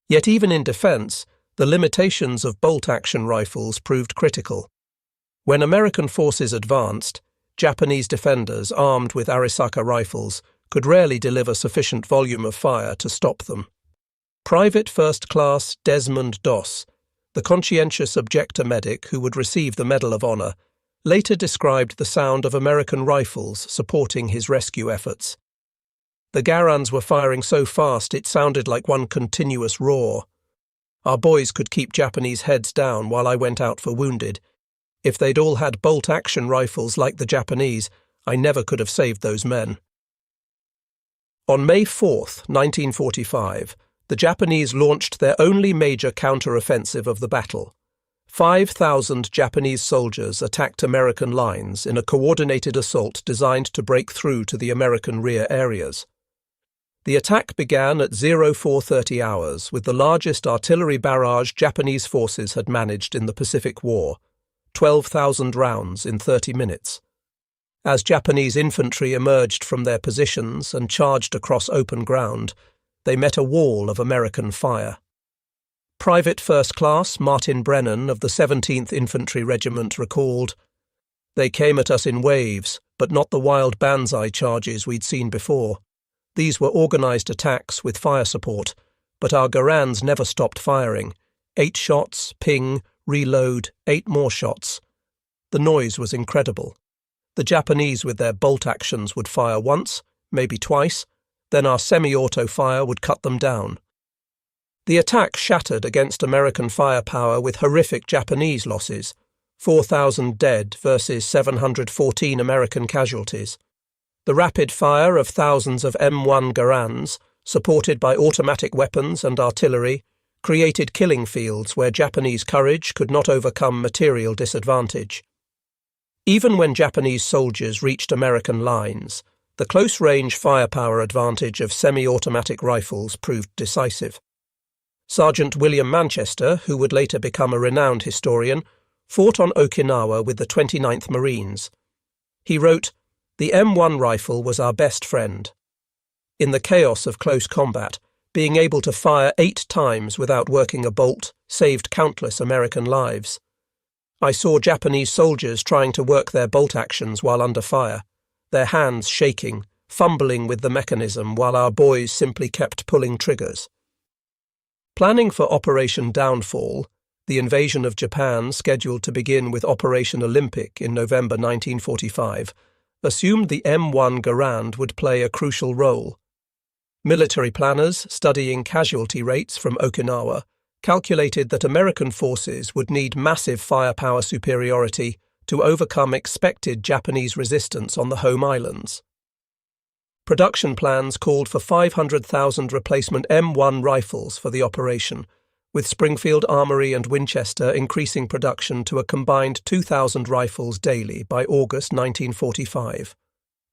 Yet even in defense, the limitations of bolt-action rifles proved critical. When American forces advanced, Japanese defenders armed with Arisaka rifles could rarely deliver sufficient volume of fire to stop them. Private First Class Desmond Doss, the conscientious objector medic who would receive the Medal of Honor, later described the sound of American rifles supporting his rescue efforts. "The Garands were firing so fast it sounded like one continuous roar. Our boys could keep Japanese heads down while I went out for wounded. If they'd all had bolt-action rifles like the Japanese, I never could have saved those men." On May 4, 1945, the Japanese launched their only major counter-offensive of the battle. 5,000 Japanese soldiers attacked American lines in a coordinated assault designed to break through to the American rear areas. The attack began at 0430 hours with the largest artillery barrage Japanese forces had managed in the Pacific War, 12,000 rounds in 30 minutes. As Japanese infantry emerged from their positions and charged across open ground, they met a wall of American fire. Private First Class Martin Brennan of the 17th Infantry Regiment recalled, "They came at us in waves, but not the wild banzai charges we'd seen before. These were organised attacks with fire support, but our Garands never stopped firing. 8 shots, ping, reload, 8 more shots. The noise was incredible. The Japanese with their bolt actions would fire once, maybe twice, then our semi-auto fire would cut them down." The attack shattered against American firepower with horrific Japanese losses, 4,000 dead versus 714 American casualties. The rapid fire of thousands of M1 Garands, supported by automatic weapons and artillery, created killing fields where Japanese courage could not overcome material disadvantage. Even when Japanese soldiers reached American lines, the close-range firepower advantage of semi-automatic rifles proved decisive. Sergeant William Manchester, who would later become a renowned historian, fought on Okinawa with the 29th Marines. He wrote, "The M1 rifle was our best friend. In the chaos of close combat, being able to fire 8 times without working a bolt saved countless American lives. I saw Japanese soldiers trying to work their bolt actions while under fire, their hands shaking, fumbling with the mechanism while our boys simply kept pulling triggers." Planning for Operation Downfall, the invasion of Japan scheduled to begin with Operation Olympic in November 1945, assumed the M1 Garand would play a crucial role. Military planners studying casualty rates from Okinawa calculated that American forces would need massive firepower superiority to overcome expected Japanese resistance on the home islands. Production plans called for 500,000 replacement M1 rifles for the operation, with Springfield Armory and Winchester increasing production to a combined 2,000 rifles daily by August 1945.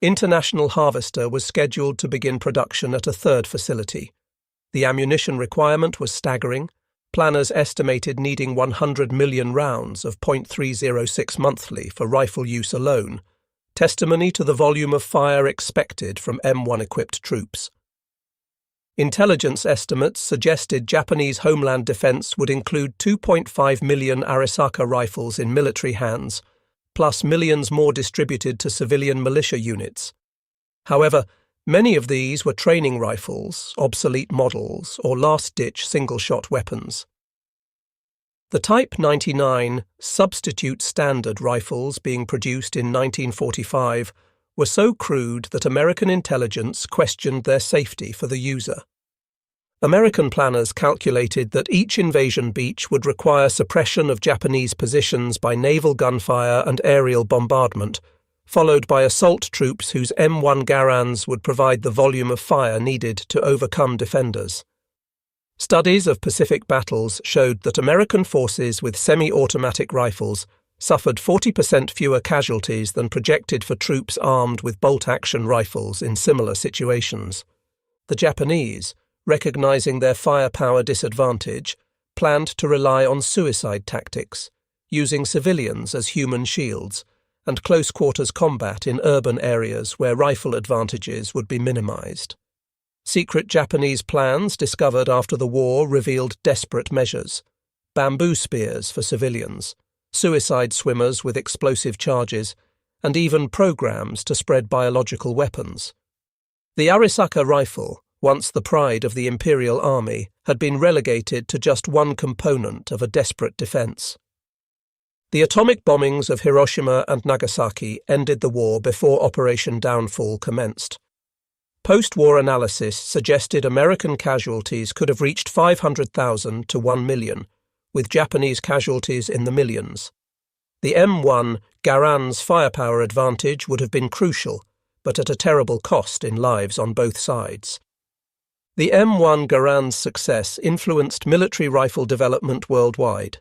International Harvester was scheduled to begin production at a third facility. The ammunition requirement was staggering. Planners estimated needing 100 million rounds of .306 monthly for rifle use alone, testimony to the volume of fire expected from M1-equipped troops. Intelligence estimates suggested Japanese homeland defense would include 2.5 million Arisaka rifles in military hands, plus millions more distributed to civilian militia units. However, many of these were training rifles, obsolete models, or last-ditch single-shot weapons. The Type 99 substitute standard rifles being produced in 1945 were so crude that American intelligence questioned their safety for the user. American planners calculated that each invasion beach would require suppression of Japanese positions by naval gunfire and aerial bombardment, followed by assault troops whose M1 Garands would provide the volume of fire needed to overcome defenders. Studies of Pacific battles showed that American forces with semi-automatic rifles suffered 40% fewer casualties than projected for troops armed with bolt-action rifles in similar situations. The Japanese, recognizing their firepower disadvantage, planned to rely on suicide tactics, using civilians as human shields, and close-quarters combat in urban areas where rifle advantages would be minimized. Secret Japanese plans discovered after the war revealed desperate measures: bamboo spears for civilians, suicide swimmers with explosive charges, and even programs to spread biological weapons. The Arisaka rifle, once the pride of the Imperial Army, had been relegated to just one component of a desperate defense. The atomic bombings of Hiroshima and Nagasaki ended the war before Operation Downfall commenced. Post-war analysis suggested American casualties could have reached 500,000 to 1 million, with Japanese casualties in the millions. The M1 Garand's firepower advantage would have been crucial, but at a terrible cost in lives on both sides. The M1 Garand's success influenced military rifle development worldwide.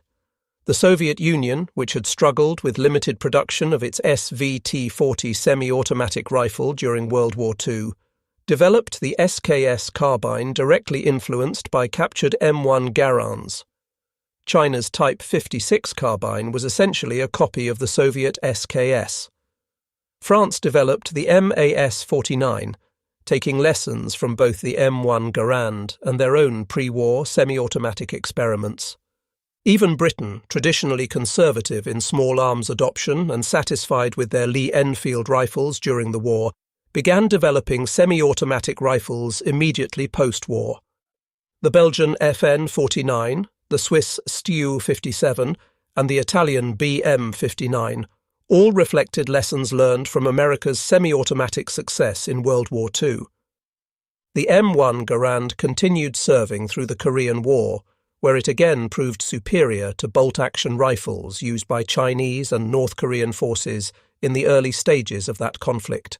The Soviet Union, which had struggled with limited production of its SVT-40 semi-automatic rifle during World War II, developed the SKS carbine directly influenced by captured M1 Garands. China's Type 56 carbine was essentially a copy of the Soviet SKS. France developed the MAS-49, taking lessons from both the M1 Garand and their own pre-war semi-automatic experiments. Even Britain, traditionally conservative in small arms adoption and satisfied with their Lee-Enfield rifles during the war, began developing semi-automatic rifles immediately post-war. The Belgian FN-49, the Swiss Stu-57, and the Italian BM-59 all reflected lessons learned from America's semi-automatic success in World War II. The M1 Garand continued serving through the Korean War, where it again proved superior to bolt-action rifles used by Chinese and North Korean forces in the early stages of that conflict.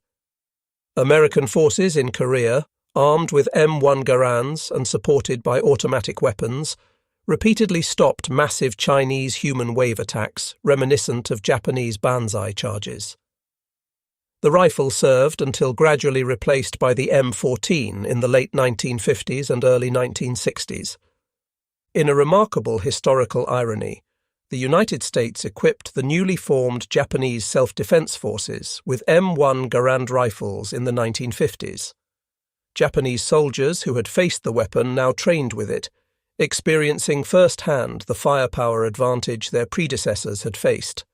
American forces in Korea, armed with M1 Garands and supported by automatic weapons, repeatedly stopped massive Chinese human wave attacks reminiscent of Japanese banzai charges. The rifle served until gradually replaced by the M14 in the late 1950s and early 1960s. In a remarkable historical irony, the United States equipped the newly formed Japanese self-defense forces with M1 Garand rifles in the 1950s. Japanese soldiers who had faced the weapon now trained with it, experiencing firsthand the firepower advantage their predecessors had faced.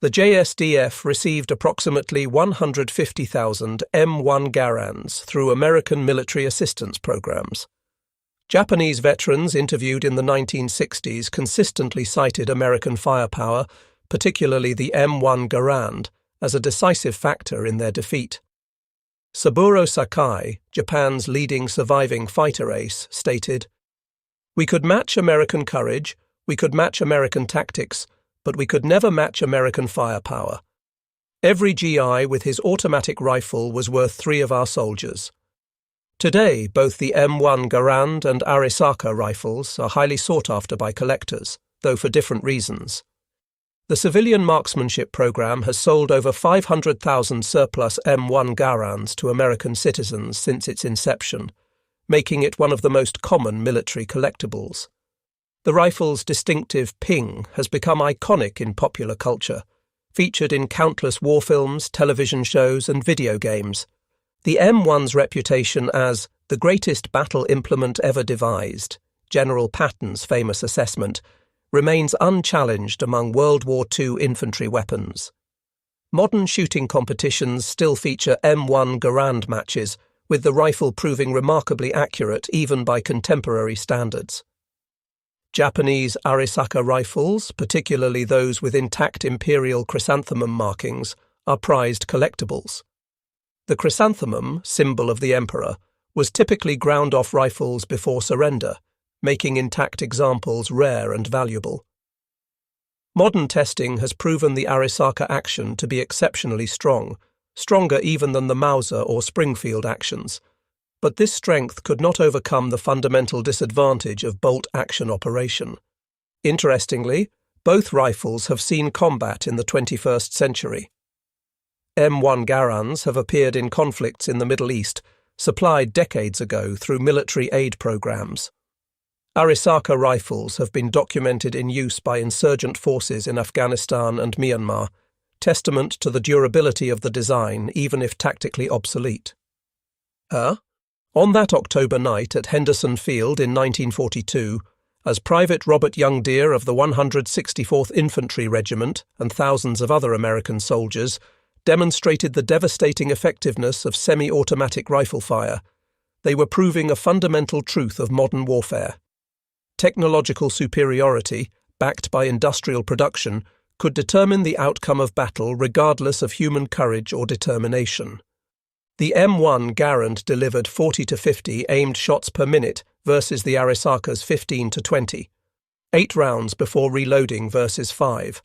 The JSDF received approximately 150,000 M1 Garands through American military assistance programs. Japanese veterans interviewed in the 1960s consistently cited American firepower, particularly the M1 Garand, as a decisive factor in their defeat. Saburo Sakai, Japan's leading surviving fighter ace, stated, "We could match American courage, we could match American tactics, but we could never match American firepower. Every GI with his automatic rifle was worth 3 of our soldiers." Today, both the M1 Garand and Arisaka rifles are highly sought after by collectors, though for different reasons. The civilian marksmanship program has sold over 500,000 surplus M1 Garands to American citizens since its inception, making it one of the most common military collectibles. The rifle's distinctive ping has become iconic in popular culture, featured in countless war films, television shows, and video games. The M1's reputation as the greatest battle implement ever devised, General Patton's famous assessment, remains unchallenged among World War II infantry weapons. Modern shooting competitions still feature M1 Garand matches, with the rifle proving remarkably accurate even by contemporary standards. Japanese Arisaka rifles, particularly those with intact imperial chrysanthemum markings, are prized collectibles. The chrysanthemum, symbol of the emperor, was typically ground off rifles before surrender, making intact examples rare and valuable. Modern testing has proven the Arisaka action to be exceptionally strong, stronger even than the Mauser or Springfield actions. But this strength could not overcome the fundamental disadvantage of bolt-action operation. Interestingly, both rifles have seen combat in the 21st century. M1 Garands have appeared in conflicts in the Middle East, supplied decades ago through military aid programs. Arisaka rifles have been documented in use by insurgent forces in Afghanistan and Myanmar, testament to the durability of the design even if tactically obsolete. On that October night at Henderson Field in 1942, as Private Robert Youngdeer of the 164th Infantry Regiment and thousands of other American soldiers demonstrated the devastating effectiveness of semi-automatic rifle fire, they were proving a fundamental truth of modern warfare. Technological superiority, backed by industrial production, could determine the outcome of battle regardless of human courage or determination. The M1 Garand delivered 40 to 50 aimed shots per minute versus the Arisaka's 15 to 20, 8 rounds before reloading versus 5.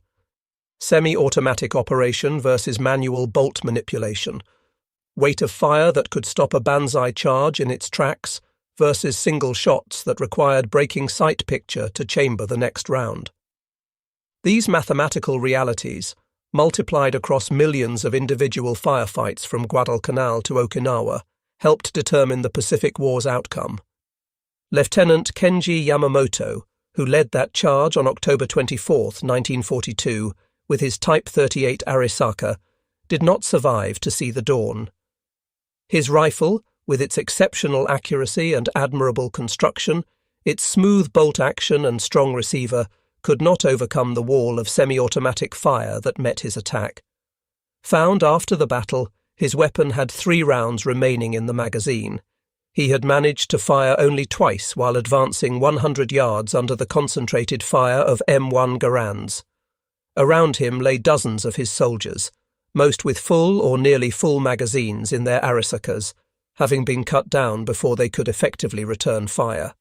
Semi-automatic operation versus manual bolt manipulation. Weight of fire that could stop a banzai charge in its tracks versus single shots that required breaking sight picture to chamber the next round. These mathematical realities, multiplied across millions of individual firefights from Guadalcanal to Okinawa, helped determine the Pacific War's outcome. Lieutenant Kenji Yamamoto, who led that charge on October 24, 1942, with his Type 38 Arisaka, did not survive to see the dawn. His rifle, with its exceptional accuracy and admirable construction, its smooth bolt action and strong receiver, could not overcome the wall of semi-automatic fire that met his attack. Found after the battle, his weapon had 3 rounds remaining in the magazine. He had managed to fire only twice while advancing 100 yards under the concentrated fire of M1 Garands. Around him lay dozens of his soldiers, most with full or nearly full magazines in their Arisakas, having been cut down before they could effectively return fire.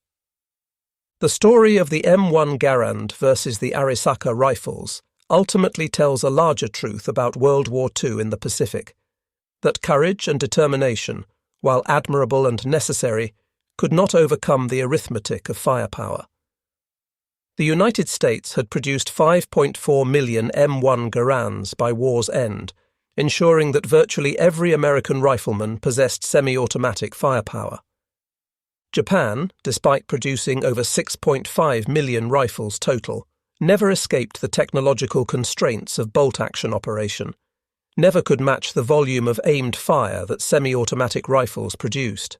The story of the M1 Garand versus the Arisaka rifles ultimately tells a larger truth about World War II in the Pacific, that courage and determination, while admirable and necessary, could not overcome the arithmetic of firepower. The United States had produced 5.4 million M1 Garands by war's end, ensuring that virtually every American rifleman possessed semi-automatic firepower. Japan, despite producing over 6.5 million rifles total, never escaped the technological constraints of bolt-action operation, never could match the volume of aimed fire that semi-automatic rifles produced.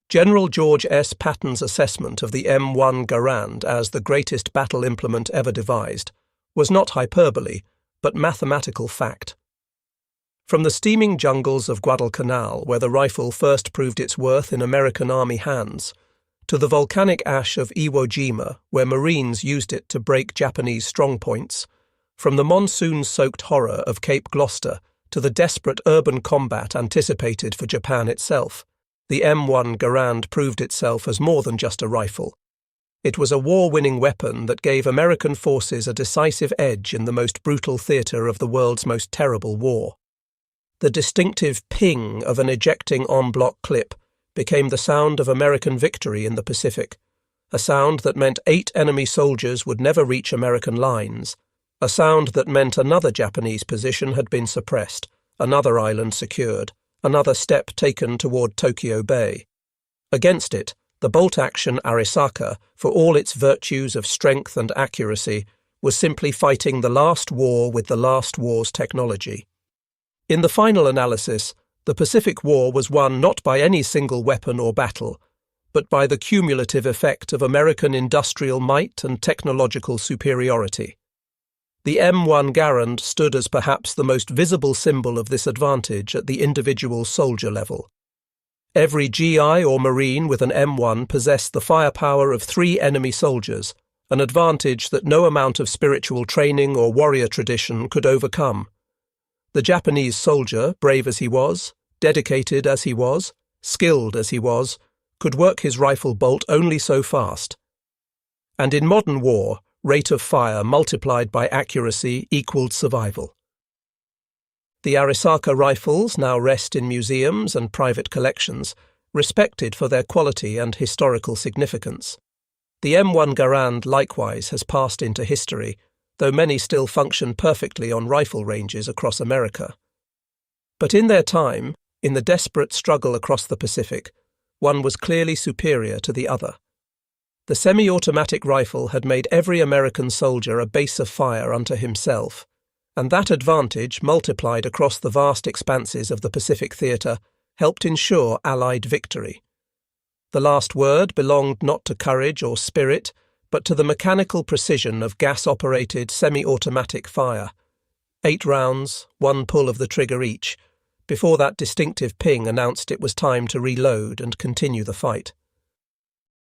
General George S. Patton's assessment of the M1 Garand as the greatest battle implement ever devised was not hyperbole, but mathematical fact. From the steaming jungles of Guadalcanal, where the rifle first proved its worth in American Army hands, to the volcanic ash of Iwo Jima, where Marines used it to break Japanese strongpoints, from the monsoon-soaked horror of Cape Gloucester to the desperate urban combat anticipated for Japan itself, the M1 Garand proved itself as more than just a rifle. It was a war-winning weapon that gave American forces a decisive edge in the most brutal theatre of the world's most terrible war. The distinctive ping of an ejecting en bloc clip became the sound of American victory in the Pacific, a sound that meant 8 enemy soldiers would never reach American lines, a sound that meant another Japanese position had been suppressed, another island secured, another step taken toward Tokyo Bay. Against it, the bolt-action Arisaka, for all its virtues of strength and accuracy, was simply fighting the last war with the last war's technology. In the final analysis, the Pacific War was won not by any single weapon or battle, but by the cumulative effect of American industrial might and technological superiority. The M1 Garand stood as perhaps the most visible symbol of this advantage at the individual soldier level. Every GI or Marine with an M1 possessed the firepower of 3 enemy soldiers, an advantage that no amount of spiritual training or warrior tradition could overcome. The Japanese soldier, brave as he was, dedicated as he was, skilled as he was, could work his rifle bolt only so fast. And in modern war, rate of fire multiplied by accuracy equaled survival. The Arisaka rifles now rest in museums and private collections, respected for their quality and historical significance. The M1 Garand likewise has passed into history, though many still function perfectly on rifle ranges across America. But in their time, in the desperate struggle across the Pacific, one was clearly superior to the other. The semi-automatic rifle had made every American soldier a base of fire unto himself, and that advantage, multiplied across the vast expanses of the Pacific theatre, helped ensure Allied victory. The last word belonged not to courage or spirit, but to the mechanical precision of gas-operated semi-automatic fire. 8 rounds, 1 pull of the trigger each, before that distinctive ping announced it was time to reload and continue the fight.